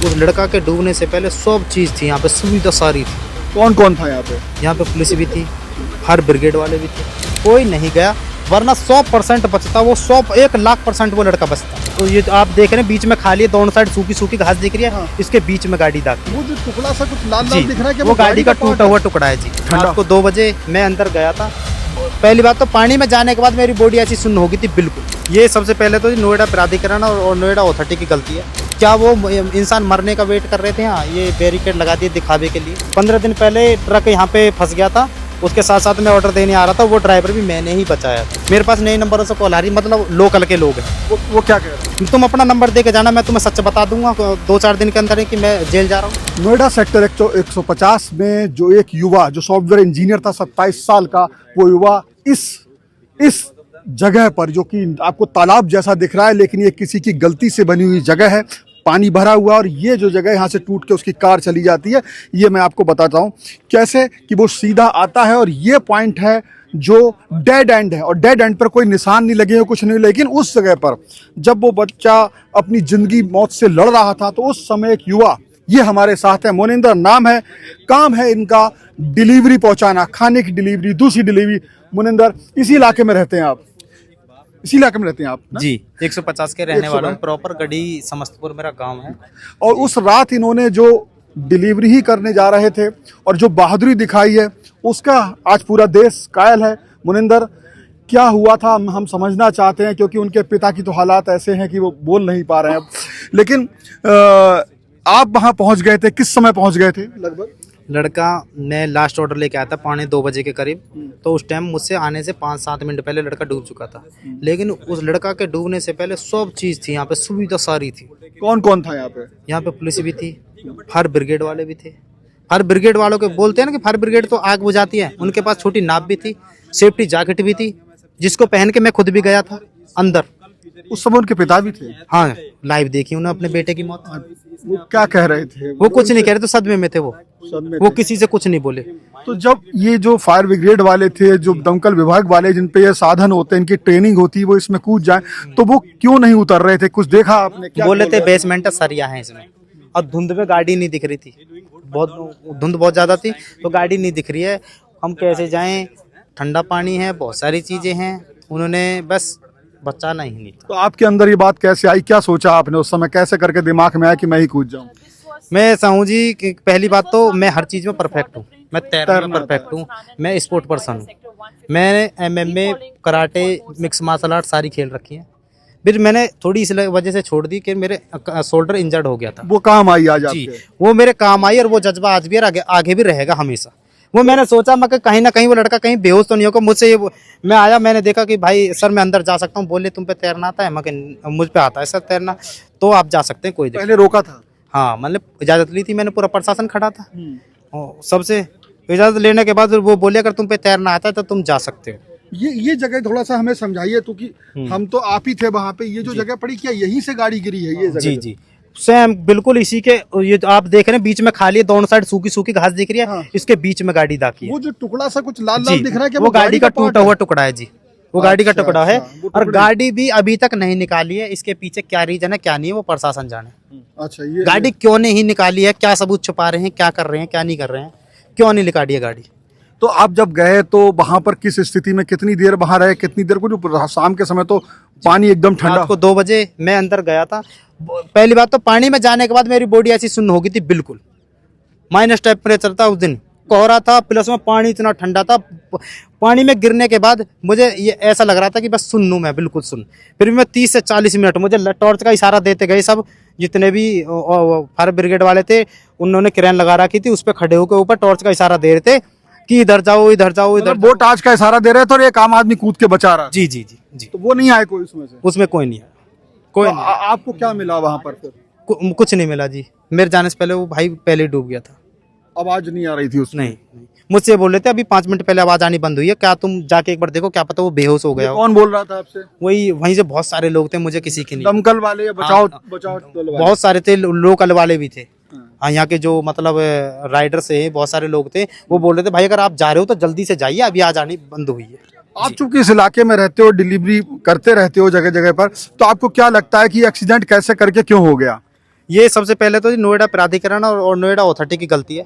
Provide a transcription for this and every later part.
उस लड़का के डूबने से पहले सब चीज़ थी यहाँ पे, सुविधा सारी थी। कौन कौन था यहाँ पे? यहाँ पे पुलिस भी थी, फायर ब्रिगेड वाले भी थे, कोई नहीं गया, वरना 100% बचता वो, 1,00,000% वो लड़का बचता। तो ये आप देख रहे हैं बीच में खाली है, दोनों साइड सूखी सूखी घास दिख रही है। हाँ। इसके बीच में गाड़ी दाखिल, वो जो टुकड़ा सा कुछ लाल जी लाल दिख रहा है कि वो गाड़ी का टूटा हुआ टुकड़ा है जी। रात को 2 बजे मैं अंदर गया था। पहली बात तो पानी में जाने के बाद मेरी बॉडी ऐसी सुन्न हो गई थी बिल्कुल। ये सबसे पहले तो नोएडा प्राधिकरण और नोएडा अथॉरिटी की गलती है। क्या वो इंसान मरने का वेट कर रहे थे? हाँ, ये बैरिकेड लगा दिए दिखावे के लिए। 15 दिन पहले ट्रक यहाँ पे फंस गया था, उसके साथ साथ मैं ऑर्डर देने आ रहा था, वो ड्राइवर भी मैंने ही बचाया था। मेरे पास नए नंबरों से कॉल आ रही, मतलब लोकल के लोग हैं। वो क्या कह रहे हैं? तुम अपना नंबर दे के जाना, मैं तुम्हें सच बता दूंगा 2-4 दिन के अंदर है कि मैं जेल जा रहा हूँ। नोएडा सेक्टर 150 में जो एक युवा जो सॉफ्टवेयर इंजीनियर था 27 साल का, वो युवा इस जगह पर, जो कि आपको तालाब जैसा दिख रहा है लेकिन ये किसी की गलती से बनी हुई जगह है, पानी भरा हुआ, और ये जो जगह यहाँ से टूट के उसकी कार चली जाती है, ये मैं आपको बताता हूँ कैसे कि वो सीधा आता है। और ये पॉइंट है जो डेड एंड है, और डेड एंड पर कोई निशान नहीं लगे, कुछ नहीं। लेकिन उस जगह पर जब वो बच्चा अपनी जिंदगी मौत से लड़ रहा था, तो उस समय एक युवा, ये हमारे साथ है, मोनिंदर नाम है, काम है इनका डिलीवरी पहुंचाना, खाने की डिलीवरी, दूसरी डिलीवरी। मोनिंदर, इसी इलाके में रहते हैं आप? इसी इलाके में रहते हैं आप ना? जी, 150 के रहने वाला हूँ, प्रॉपर गढ़ी समस्तपुर मेरा गांव है। और उस रात इन्होंने जो डिलीवरी ही करने जा रहे थे और जो बहादुरी दिखाई है, उसका आज पूरा देश कायल है। मुनिंदर, क्या हुआ था हम समझना चाहते हैं, क्योंकि उनके पिता की तो हालात ऐसे हैं कि वो बोल नहीं पा रहे हैं। लेकिन आप वहां पहुंच गए थे, किस समय पहुंच गए थे लगभग? लड़का, मैं लास्ट ऑर्डर लेके आया था 2:45 बजे के करीब, तो उस टाइम मुझसे आने से 5-7 मिनट पहले लड़का डूब चुका था। लेकिन उस लड़का के डूबने से पहले सब चीज़ थी यहाँ पे, सुविधा सारी थी। कौन कौन था यहाँ पे? यहाँ पे पुलिस भी थी, फायर ब्रिगेड वाले भी थे। फायर ब्रिगेड वालों के बोलते हैं ना कि फायर ब्रिगेड तो आग बुझाती है, उनके पास छोटी नाव भी थी, सेफ्टी जैकेट भी थी, जिसको पहन के मैं खुद भी गया था अंदर। उस समय उनके पिता भी थे? हाँ, लाइव देखी उन्होंने अपने बेटे की मौत। वो क्या कह रहे थे? वो कुछ नहीं कह रहे थे, सदमे में थे वो सदमे थे। किसी से कुछ नहीं बोले। तो जब ये जो फायर ब्रिगेड वाले थे, जो दमकल विभाग वाले, जिन पे ये साधन होते हैं, इनकी ट्रेनिंग होती है, वो इसमें कूद जाए, तो वो क्यों नहीं उतर रहे थे? कुछ देखा आपने? क्या बोले थे बेसमेंट सरिया है इसमें, और धुंध में गाड़ी नहीं दिख रही थी, धुंध बहुत ज्यादा थी, तो गाड़ी नहीं दिख रही है, हम कैसे जाएं, ठंडा पानी है, बहुत सारी चीजें हैं, उन्होंने बस बचाना ही नहीं था। तो आपके अंदर ये बात कैसे आई? क्या सोचा आपने उस समय? कैसे करके दिमाग में आया कि मैं ही कूद जाऊं? मैं ऐसा हूँ जी कि पहली बात तो मैं हर चीज में परफेक्ट हूँ, मैं तैरने में परफेक्ट हूँ, मैं स्पोर्ट पर्सन हूँ, मैंने MMA, karate, mix martial art सारी खेल रखी है। फिर मैंने थोड़ी इस वजह से छोड़ दी कि मेरे शोल्डर इंजर्ड हो गया था। वो काम आई आज जी, आपके? वो मेरे काम आई, और वो जज्बा आज भी और आगे भी रहेगा हमेशा। वो मैंने सोचा मैं कहीं ना कहीं वो लड़का कहीं बेहोश तो नहीं होगा मुझसे। ये मैं आया, मैंने देखा कि भाई सर मैं अंदर जा सकता हूँ, बोले तुम पे तैरना आता है? मैं मुझ पे आता है सर तैरना, तो आप जा सकते हैं, कोई दिक्कत। पहले रोका था? हाँ, मतलब इजाजत ली थी मैंने, पूरा प्रशासन खड़ा था और सबसे इजाजत लेने के बाद वो बोले अगर तुम पे तैरना आता है तो तुम जा सकते हो। ये जगह थोड़ा सा हमें समझाइए, तो कि हम तो आप ही थे वहाँ पे। ये जो जगह पड़ी, क्या यहीं से गाड़ी गिरी है ये जगह? जी जी, सेम बिल्कुल इसी के, ये तो आप देख रहे हैं बीच में खाली है, दोनों साइड सूखी सूखी घास दिख रही है। हाँ। इसके बीच में गाड़ी दाखी है। वो जो टुकड़ा सा कुछ लाल लाल दिख रहा है, क्या वो गाड़ी का टूटा हुआ है? टुकड़ा है जी, वो गाड़ी का अच्छा, टुकड़ा है। वो और टुकड़े- गाड़ी भी अभी तक नहीं निकाली है, इसके पीछे क्या रीजन है क्या नहीं है वो प्रशासन जाने। अच्छा, ये गाड़ी क्यों नहीं निकाली है, क्या सबूत छुपा रहे हैं, क्या कर रहे हैं, क्या नहीं कर रहे हैं, क्यों नहीं निकाली है गाड़ी। तो आप जब गए तो वहां पर किस स्थिति में, कितनी देर वहां रहे, कितनी देर को? जो शाम के समय तो पानी एकदम ठंडा। रात को 2 बजे मैं अंदर गया था। पहली बात तो पानी में जाने के बाद मेरी बॉडी ऐसी सुन्न हो गई थी बिल्कुल, माइनस टेम्परेचर था उस दिन, कोहरा था, प्लस में पानी इतना ठंडा था। पानी में गिरने के बाद मुझे ये ऐसा लग रहा था कि बस सुन्नू मैं बिल्कुल सुन। फिर भी मैं 30 से 40 मिनट मुझे टॉर्च का इशारा देते गए, सब जितने भी फायर ब्रिगेड वाले थे उन्होंने क्रेन लगा रखी थी, उस पर खड़े होकर ऊपर टॉर्च का इशारा दे रहे थे कि इधर जाओ इधर जाओ इधर। वो टार्च का इशारा दे रहे थे और एक आम आदमी कूद के बचा रहा। जी जी जी जी, तो वो नहीं आए कोई उसमें से? उसमें कोई नहीं है, कोई नहीं। आपको क्या मिला वहां पर फिर? कुछ नहीं मिला जी, मेरे जाने से पहले वो भाई पहले ही डूब गया था। आवाज नहीं आ रही थी उसमें? नहीं, मुझसे बोल रहे थे अभी 5 मिनट पहले आवाज आनी बंद हुई है, क्या तुम जाके एक बार देखो, क्या पता वो बेहोश हो गया हो। कौन बोल रहा था आपसे? वही वहीं से बहुत सारे लोग थे, मुझे किसी की नहीं। दमकल वाले या बचाओ हाँ, बचाओ दल वाले? बहुत सारे थे, लोकल वाले भी थे। हाँ, यहाँ के जो मतलब राइडर से बहुत सारे लोग थे, वो बोल रहे थे भाई अगर आप जा रहे हो तो जल्दी से जाइए, अभी आज आनी बंद हुई है। आप चूंकि इस इलाके में रहते हो, डिलीवरी करते रहते हो जगह जगह पर, तो आपको क्या लगता है कि एक्सीडेंट कैसे करके क्यों हो गया? ये सबसे पहले तो नोएडा प्राधिकरण और नोएडा अथॉरिटी की गलती है।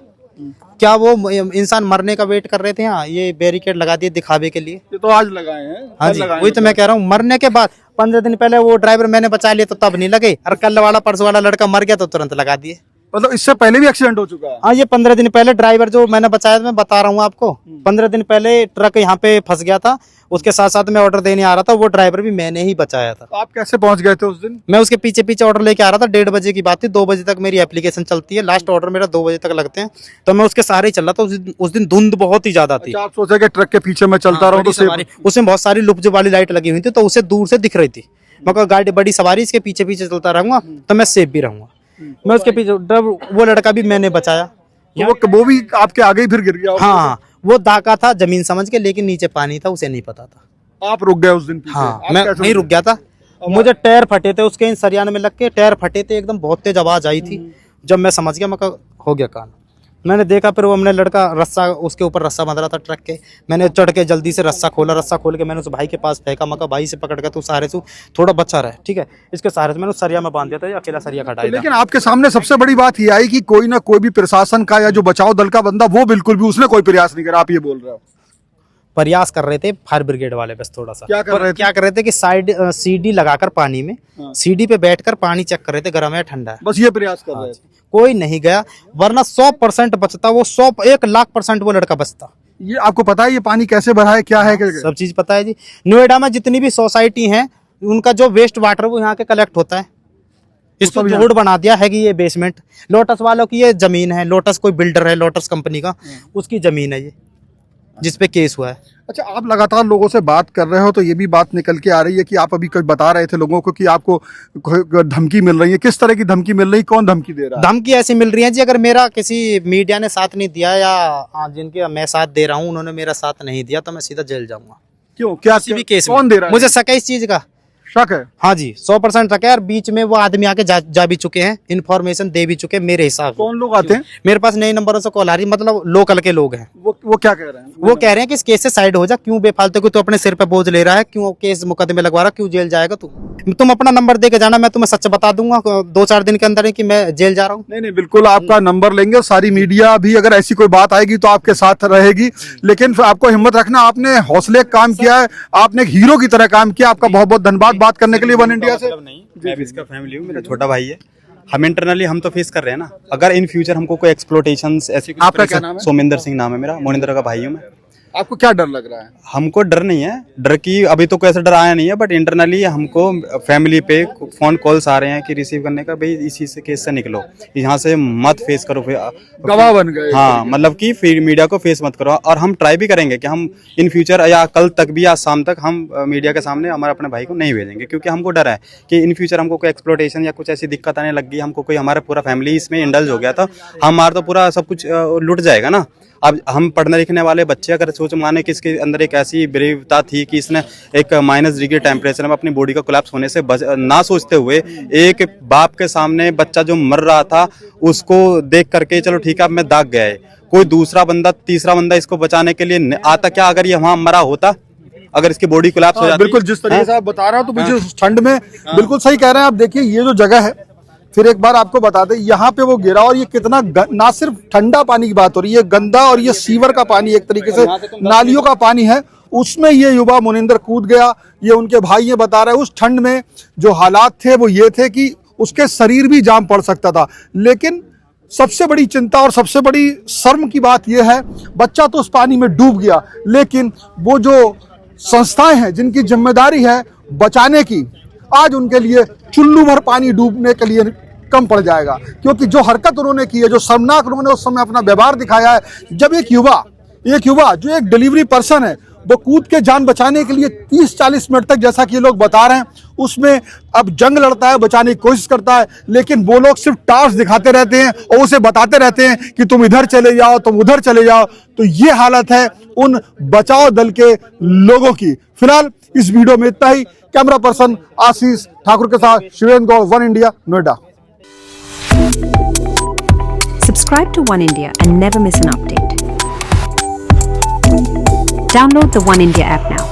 क्या वो इंसान मरने का वेट कर रहे थे? हाँ, ये बैरिकेड लगा दिए दिखावे के लिए। ये तो आज लगाए हैं। हाँ जी, वही तो मैं कह रहा हूँ, मरने के बाद 15 दिन पहले वो ड्राइवर मैंने बचा लिया तो तब नहीं लगे, और कल वाला परसों वाला लड़का मर गया तो तुरंत लगा दिए। मतलब इससे पहले भी एक्सीडेंट हो चुका है। हाँ, ये 15 दिन पहले ड्राइवर जो मैंने बचाया, मैं बता रहा हूँ आपको, 15 दिन पहले ट्रक यहाँ पे फंस गया था, उसके साथ साथ मैं ऑर्डर देने आ रहा था, वो ड्राइवर भी मैंने ही बचाया था। तो आप कैसे पहुंच गए थे उस दिन? मैं उसके पीछे पीछे ऑर्डर लेके आ रहा था, 1:30 बजे की बात थी, 2 बजे तक मेरी एप्लीकेशन चलती है, लास्ट ऑर्डर मेरा 2 बजे तक लगते हैं, तो मैं उसके सहारे ही चल रहा था। उस दिन धुंध बहुत ही ज्यादा थी। अच्छा, आप सोचा कि ट्रक के पीछे मैं चलता रहूं तो उसमें बहुत सारी लुप्त वाली लाइट लगी हुई थी, तो उसे दूर से दिख रही थी। मैं कहा गाड़ी बड़ी सवारी, इसके पीछे पीछे चलता रहूंगा तो मैं सेफ भी रहूंगा। मैं उसके पीछे, वो लड़का भी मैंने बचाया। तो वो भी आपके आगे ही फिर गिर गया? हाँ, वो दाका था जमीन समझ के, लेकिन नीचे पानी था, उसे नहीं पता था। आप रुक गए उस दिन पीछे? हाँ, मैं नहीं रुक गया था, मुझे टायर फटे थे उसके, इन सरियान में लग के टायर फटे थे एकदम, बहुत तेज आवाज आई थी। जब मैं समझ गया, मैं कहा हो गया कान। मैंने देखा, फिर वो हमने लड़का रस्सा, उसके ऊपर रस्सा बंध रहा था ट्रक के, मैंने चढ़ के जल्दी से रस्सा खोला, रस्सा खोल के मैंने उस भाई के पास फेंका। मैं कहा भाई से पकड़ के तू सहारे से थोड़ा बच्चा रहे, ठीक है, इसके सहारे से मैंने उस सरिया में बांध दिया था, अकेला सरिया खड़ा था। लेकिन आपके सामने सबसे बड़ी बात ये आई कि कोई ना कोई भी प्रशासन का या जो बचाव दल का बंदा, वो बिल्कुल भी उसने कोई प्रयास नहीं करा। आप ये बोल रहे हो? प्रयास कर रहे थे फायर ब्रिगेड वाले, बस थोड़ा सा। क्या कर रहे थे? कि साइड सीडी लगाकर पानी में, सीडी पे बैठकर पानी चेक कर रहे थे, गर्म है ठंडा है, बस ये प्रयास कर रहे थे। कोई नहीं गया, वरना 100% बचता, वो 1,00,000% वो लड़का बचता। ये आपको पता है ये पानी कैसे भरा है, क्या है? सब चीज पता है जी। नोएडा में जितनी भी सोसाइटी हैं, उनका जो वेस्ट वाटर वो यहाँ के कलेक्ट होता है। इसको रोड बना दिया है कि ये बेसमेंट, लोटस वालों की ये जमीन है, लोटस कोई बिल्डर है, लोटस कंपनी का, उसकी जमीन है ये, जिसपे केस हुआ है। अच्छा, आप लगातार लोगों से बात कर रहे हो तो ये भी बात निकल के आ रही है कि आप अभी कुछ बता रहे थे लोगों को कि आपको धमकी मिल रही है। किस तरह की धमकी मिल रही, कौन धमकी दे रहा है? धमकी ऐसी मिल रही है जी, अगर मेरा किसी मीडिया ने साथ नहीं दिया या जिनके मैं साथ दे रहा हूँ उन्होंने मेरा साथ नहीं दिया, तो मैं सीधा जेल जाऊंगा। क्यों? क्या किसी भी केस कौन दे रहा है? मुझे शक है इस चीज का, शक है? हाँ जी, 100% शक है। और बीच में वो आदमी आके जा भी चुके हैं, इन्फॉर्मेशन दे भी चुके हैं मेरे हिसाब से। कौन लोग आते हैं? मेरे पास नए नंबरों से कॉल आ रही, मतलब लोकल के लोग हैं। वो क्या कह रहे हैं? वो कह रहे हैं कि इस केस से साइड हो जा, क्यों बेफालतू को तो अपने सिर पे बोझ ले रहा है, क्यों केस मुकदमे लगवा रहा, क्यों जेल जाएगा तू? तुम अपना नंबर दे के जाना, मैं तुम्हें सच बता दूंगा 2-4 दिन के अंदर ही कि मैं जेल जा रहा हूँ। नहीं, बिल्कुल आपका नंबर लेंगे, सारी मीडिया भी अगर ऐसी कोई बात आएगी तो आपके साथ रहेगी, लेकिन फिर आपको हिम्मत रखना। आपने हौसले काम किया है, आपने एक हीरो की तरह काम किया। आपका बहुत बहुत धन्यवाद बात करने के लिए वन इंडिया से। नहीं, मैं भी इसका फैमिली हूँ, मेरा छोटा भाई है। हम इंटरनली हम तो फेस कर रहे हैं ना, अगर इन फ्यूचर हमको कोई एक्सप्लोटेशन ऐसी। आपका क्या नाम है? सोमेंद्र सिंह नाम है मेरा, मोनिंद्र का भाई हूँ मैं। आपको क्या डर लग रहा है? हमको डर नहीं है, डर की अभी तो कोई ऐसा डर आया नहीं है, बट इंटरनली हमको फैमिली पे फोन कॉल्स आ रहे हैं कि रिसीव करने का, भाई इसी से केस से निकलो, यहाँ से मत फेस करो, गवाह बन गए। हाँ, मतलब कि फिर मीडिया को फेस मत करो। और हम ट्राई भी करेंगे कि हम इन फ्यूचर या कल तक भी या शाम तक हम मीडिया के सामने हमारे अपने भाई को नहीं भेजेंगे, क्योंकि हमको डर है कि इन फ्यूचर हमको कोई एक्सप्लोटेशन या कुछ ऐसी दिक्कत आने लग गई, हमको कोई हमारा पूरा फैमिली इसमें इंडल्ज हो गया था, हमारा तो पूरा सब कुछ लुट जाएगा ना। अब हम पढ़ने लिखने वाले बच्चे अगर सोच माने कि इसके अंदर एक ऐसी ब्रेवता थी कि इसने एक -डिग्री टेम्परेचर में अपनी बॉडी का कोलैप्स होने से ना सोचते हुए एक बाप के सामने बच्चा जो मर रहा था उसको देख करके चलो ठीक है अब मैं दाग गया है, कोई दूसरा बंदा तीसरा बंदा इसको बचाने के लिए आता क्या? अगर ये वहां मरा होता, अगर इसकी बॉडी कोलैप्स हो जाती। बिल्कुल जिस तरीके से आप बता रहे हो तो मुझे ठंड में बिल्कुल सही कह रहे हैं आप। देखिए ये जो जगह है, फिर एक बार आपको बता दें, यहाँ पे वो गिरा और ये कितना ना सिर्फ ठंडा पानी की बात हो रही है, गंदा और ये सीवर का पानी, एक तरीके से नालियों का पानी है, उसमें ये युवा मोनिंदर कूद गया। ये उनके भाई ये बता रहे हैं उस ठंड में जो हालात थे वो ये थे कि उसके शरीर भी जाम पड़ सकता था। लेकिन सबसे बड़ी चिंता और सबसे बड़ी शर्म की बात यह है, बच्चा तो उस पानी में डूब गया, लेकिन वो जो संस्थाएं हैं जिनकी जिम्मेदारी है बचाने की, आज उनके लिए चुल्लू भर पानी डूबने के लिए कम पड़ जाएगा। क्योंकि जो हरकत उन्होंने की है, जो शर्मनाक उन्होंने उस समय अपना व्यवहार दिखाया है, जब एक युवा जो एक डिलीवरी पर्सन है वो कूद के जान बचाने के लिए 30-40 मिनट तक, जैसा कि ये लोग बता रहे हैं, उसमें अब जंग लड़ता है, बचाने की कोशिश करता है, लेकिन वो लोग सिर्फ टार्च दिखाते रहते हैं और उसे बताते रहते हैं कि तुम इधर चले जाओ, तुम उधर चले जाओ। तो ये हालत है उन बचाव दल के लोगों की। फिलहाल इस वीडियो में इतना ही। कैमरा पर्सन आशीष ठाकुर के साथ Shivendra Gaur, One India, Noida. Subscribe to One India and never miss an update. Download the One India app now.